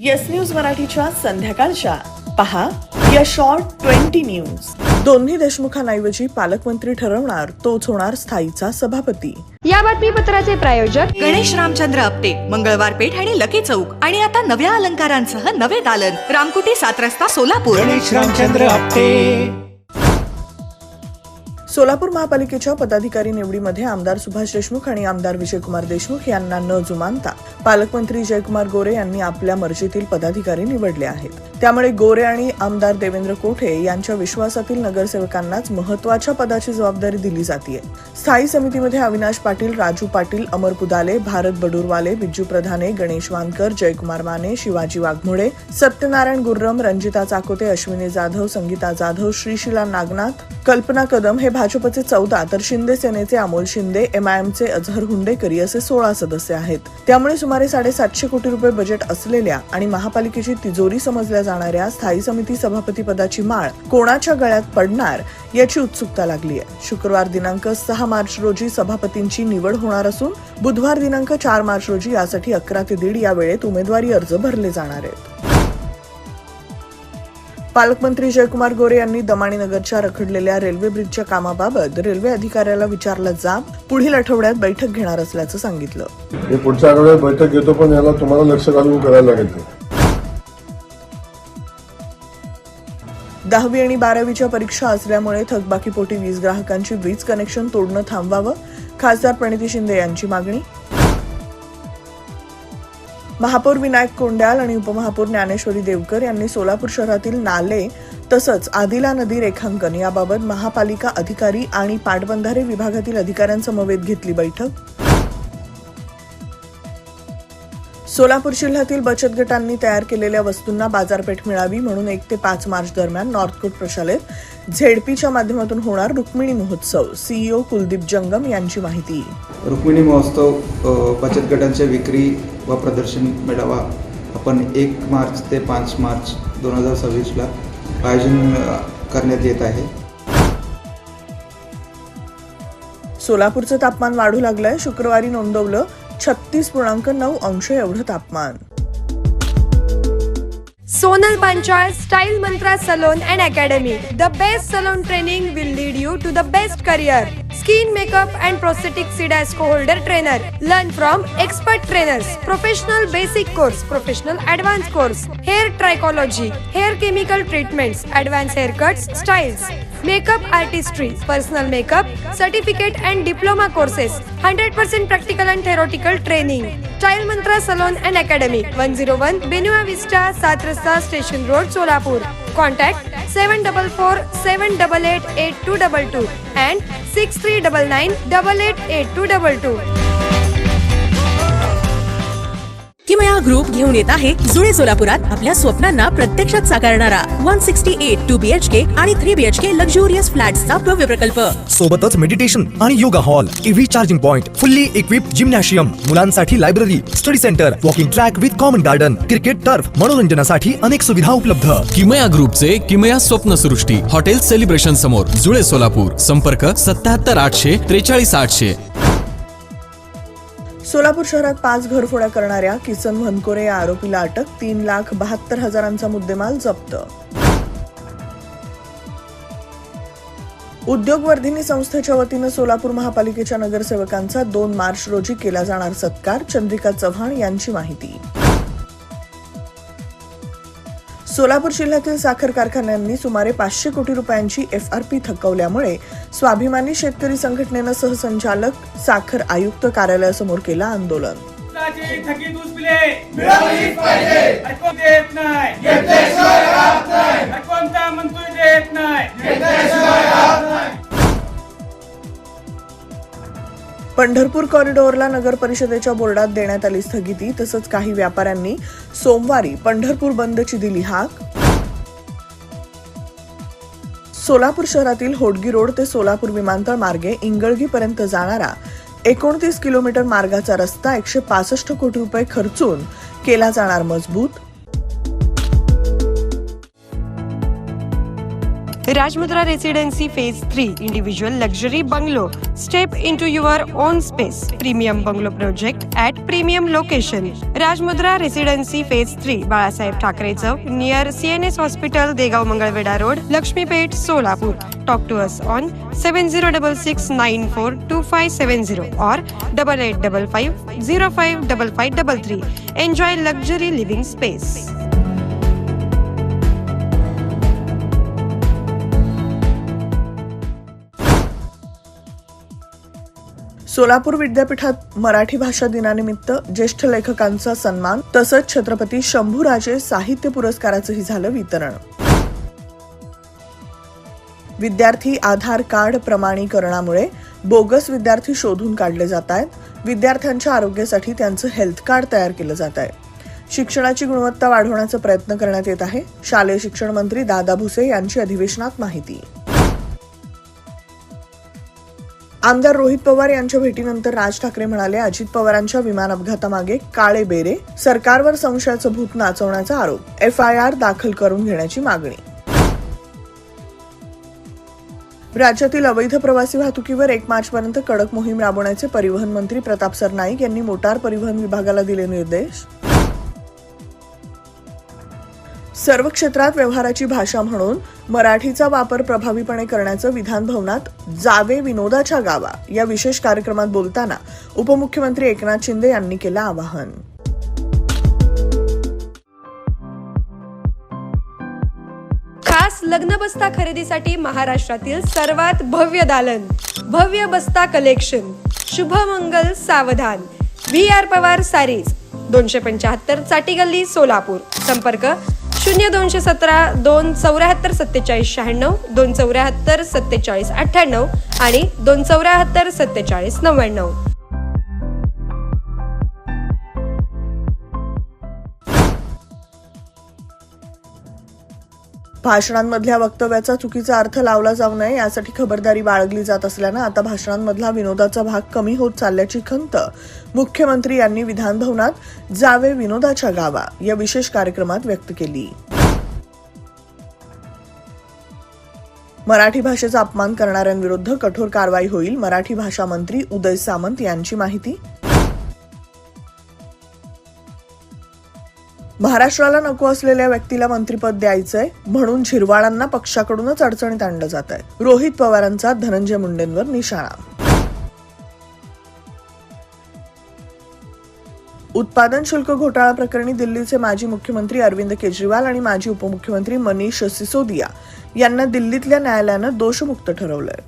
Yes news मराठीच्या संध्याकाळच्या पहा या शॉर्ट 20 न्यूज. दोन्ही देशमुखांऐवजी पालकमंत्री ठरवणार तोच होणार स्थायीचा सभापती. या बातमीपत्राचे प्रायोजक गणेश रामचंद्र आपटे, मंगळवार पेठ आणि लकी चौक आणि आता नव्या अलंकारांसह नवे दालन, रामकुटी 7 रस्ता सोलापूर. गणेश रामचंद्र आपटे. सोलापूर महापालिकेच्या पदाधिकारी निवडीमध्ये आमदार सुभाष देशमुख आणि आमदार विजयकुमार देशमुख यांना न जुमानता पालकमंत्री जयकुमार गोरे यांनी आपल्या मर्जीतील पदाधिकारी निवडले आहेत. त्यामुळे गोरे आणि आमदार देवेंद्र कोठे यांच्या विश्वासातील नगरसेवकांनाच महत्वाच्या पदाची जबाबदारी दिली जाते. स्थायी समितीमध्ये अविनाश पाटील, राजू पाटील, अमर पुदाले, भारत बडूरवाले, बिज्जू प्रधाने, गणेश वानकर, जयकुमार माने, शिवाजी वाघमोडे, सत्यनारायण गुर्रम, रंजिता चाकोते, अश्विनी जाधव, संगीता जाधव, श्रीशिला नागनाथ, कल्पना कदम हे भाजपचे 14 तर शिंदे सेनेचे अमोल शिंदे, MIMचे अझहर हुंडेकरी असे 16 सदस्य आहेत. त्यामुळे सुमारे 750 कोटी रुपये बजेट असलेल्या आणि महापालिकेची तिजोरी समजल्या जाणाऱ्या स्थायी समिती सभापती पदाची माळ कोणाच्या गळ्यात पडणार याची उत्सुकता लागली आहे. शुक्रवार दिनांक 6 मार्च रोजी सभापतींची निवड होणार असून बुधवार दिनांक 4 मार्च रोजी यासाठी 11 ते 1:30 या वेळेत उमेदवारी अर्ज भरले जाणार आहेत. पालकमंत्री जयकुमार गोरे यांनी दमाणीनगरच्या रखडलेल्या रेल्वे ब्रिजच्या कामाबाबत रेल्वे अधिकाऱ्याला विचारला जाब पुढील आठवड्यात बैठक घेणार असल्याचं सांगितलं. मी पुढच्या आठवड्यात बैठक घेतो, पण याला तुम्हाला लक्ष घालून करायला लागेल. 10वी आणि 12वीच्या परीक्षा असल्यामुळे थकबाकीपोटी वीज ग्राहकांची वीज कनेक्शन तोडणं थांबवावं, खासदार प्रणिती शिंदे यांची मागणी. महापौर विनायक कोंड्याल आणि उपमहापौर ज्ञानेश्वरी देवकर यांनी सोलापूर शहरातील नाले तसंच आदिला नदी रेखांकन याबाबत महापालिका अधिकारी आणि पाटबंधारे विभागातील अधिकाऱ्यांसमवेत घेतली बैठक. सोलापूर जिल्ह्यातील बचत गटांनी तयार केलेल्या वस्तूंना बाजारपेठ मिळावी म्हणून 1 ते 5 मार्च दरम्यान नॉर्थकोट प्रशालेत झेडपीच्या माध्यमातून होणार रुक्मिणी महोत्सव. CEO कुलदीप जंगम यांची माहिती. रुक्मिणी महोत्सव बचत गटांच्या विक्री व प्रदर्शन मेळावा आपण 1 मार्च ते 5 मार्च 2026ला आयोजन करण्यात येत आहे. सोलापूरचं तापमान वाढू लागलंय. शुक्रवारी नोंदवलं 36.9 अंश एवढं तापमान. Sonal Panchal Style Mantra Salon and Academy. The best salon training will lead you to the best career. Skin makeup and prosthetic SIDASCO holder trainer. Learn from expert trainers. Professional basic course, professional advanced course. Hair trichology, hair chemical treatments, advanced haircuts, styles. Makeup artistry, personal makeup, certificate and diploma courses. 100% practical and theoretical training. Style Mantra Salon and Academy. 101 Benua Vista, 7 Rasta Station Road, Solapur. Contact 744-788-8222 and 6399-888222. किमया group घेऊन येत आहे जुळे सोलापुरात आपल्या स्वप्नांना प्रत्यक्षात साकारणारा 168 2 BHK आणि 3 BHK लक्झुरियस फ्लॅट्सचा भव्य प्रकल्प. सोबतच मेडिटेशन आणि yoga hall, EV charging point, fully equipped gymnasium, मुलांसाठी library, study centre, walking track with common garden, cricket turf, मनोरंजनासाठी अनेक सुविधा उपलब्ध. किमया ग्रुपचे किमया स्वप्नसृष्टी हॉटेल सेलिब्रेशन समोर, जुळे सोलापूर. संपर्क 77 800 43 800. सोलापूर शहरात 5 घरफोड्या करणाऱ्या किसन वनकोरे या आरोपीला अटक. 3,72,000 मुद्देमाल जप्त. उद्योगवर्धिनी संस्थेच्या वतीनं सोलापूर महापालिकेच्या नगरसेवकांचा 2 मार्च रोजी केला जाणार सत्कार. चंद्रिका चव्हाण यांची माहिती. सोलापूर जिल्ह्यातील साखर कारखान्यांनी सुमारे 500 कोटी रुपयांची FRP थकवल्यामुळे स्वाभिमानी शेतकरी संघटनेनं सहसंचालक साखर आयुक्त कार्यालयासमोर केलं आंदोलन. पंढरपूर कॉरिडॉरला नगर परिषदेच्या बोर्डात देण्यात आली स्थगिती. तसंच काही व्यापाऱ्यांनी सोमवारी पंढरपूर बंदची दिली हाक. सोलापूर शहरातील होडगी रोड ते सोलापूर विमानतळ मार्गे इंगळगीपर्यंत जाणारा 29 किलोमीटर मार्गाचा रस्ता 165 कोटी रुपये खर्चून केला जाणार मजबूत. Rajmudra Residency Phase 3 Individual Luxury Bungalow. Step into your own space. Premium Bungalow Project at Premium Location. Rajmudra Residency Phase 3 Balasaheb Thackeray Chowk near CNS Hospital, Degav Mangalveda Road, Lakshmipet, Solapur. Talk to us on 7066942570 or 8855055533. Enjoy luxury living space. Solapur विद्यापीठात मराठी भाषा दिनानिमित्त ज्येष्ठ लेखकांचा सन्मान तसंच छत्रपती शंभूराजे साहित्य पुरस्काराचंही झालं वितरण. विद्यार्थी आधार कार्ड प्रमाणीकरणामुळे बोगस विद्यार्थी शोधून काढले जात आहेत. विद्यार्थ्यांच्या आरोग्यासाठी त्यांचं हेल्थ कार्ड तयार केलं जात आहे. शिक्षणाची गुणवत्ता वाढवण्याचा प्रयत्न करण्यात येत आहे. शालेय शिक्षण मंत्री दादा भुसे यांची अधिवेशनात माहिती. आमदार रोहित पवार यांच्या भेटीनंतर राज ठाकरे म्हणाले, अजित पवारांच्या विमान अपघातामागे काळे बेरे, सरकारवर संशयाचं भूत नाचवण्याचा आरोप, FIR दाखल करून घेण्याची मागणी. राज्यातील अवैध प्रवासी वाहतुकीवर 1 मार्चपर्यंत कडक मोहीम राबवण्याचे परिवहन मंत्री प्रताप सरनाईक यांनी मोटार परिवहन विभागाला दिले निर्देश. सर्व क्षेत्रात व्यवहाराची भाषा म्हणून मराठीचा वापर प्रभावीपणे करण्याचं विधान भवनात जावे विनोदाच्या गावा या विशेष कार्यक्रमात बोलताना उपमुख्यमंत्री एकनाथ शिंदे यांनी केलं आवाहन. खास लग्न बस्ता खरेदीसाठी महाराष्ट्रातील सर्वात भव्य दालन, भव्य बस्ता कलेक्शन, शुभमंगल सावधान, VR पवार सारीज, 275 चाटी गल्ली, सोलापूर. संपर्क 0217 274 47 96, 274 47 98 आणि 274 47 99. भाषणांमधल्या वक्तव्याचा चुकीचा अर्थ लावला जाऊ नये यासाठी खबरदारी बाळगली जात असल्यानं आता भाषणांमधला विनोदाचा भाग कमी होत चालल्याची खंत मुख्यमंत्री यांनी विधान भवनात जावे विनोदाच्या गावा या विशेष कार्यक्रमात व्यक्त केली. मराठी भाषेचा अपमान करणाऱ्यांविरुद्ध कठोर कारवाई होईल, मराठी भाषा मंत्री उदय सामंत यांची माहिती. महाराष्ट्राला नको असलेल्या व्यक्तीला मंत्रिपद द्यायचंय म्हणून झिरवाळांना पक्षाकडूनच अडचणीत आणलं जात आहे. रोहित पवारांचा धनंजय मुंडेंवर निशाणा. उत्पादन शुल्क घोटाळा प्रकरणी दिल्लीचे माजी मुख्यमंत्री अरविंद केजरीवाल आणि माजी उपमुख्यमंत्री मनीष सिसोदिया यांना दिल्लीतल्या न्यायालयानं दोषमुक्त ठरवलंय.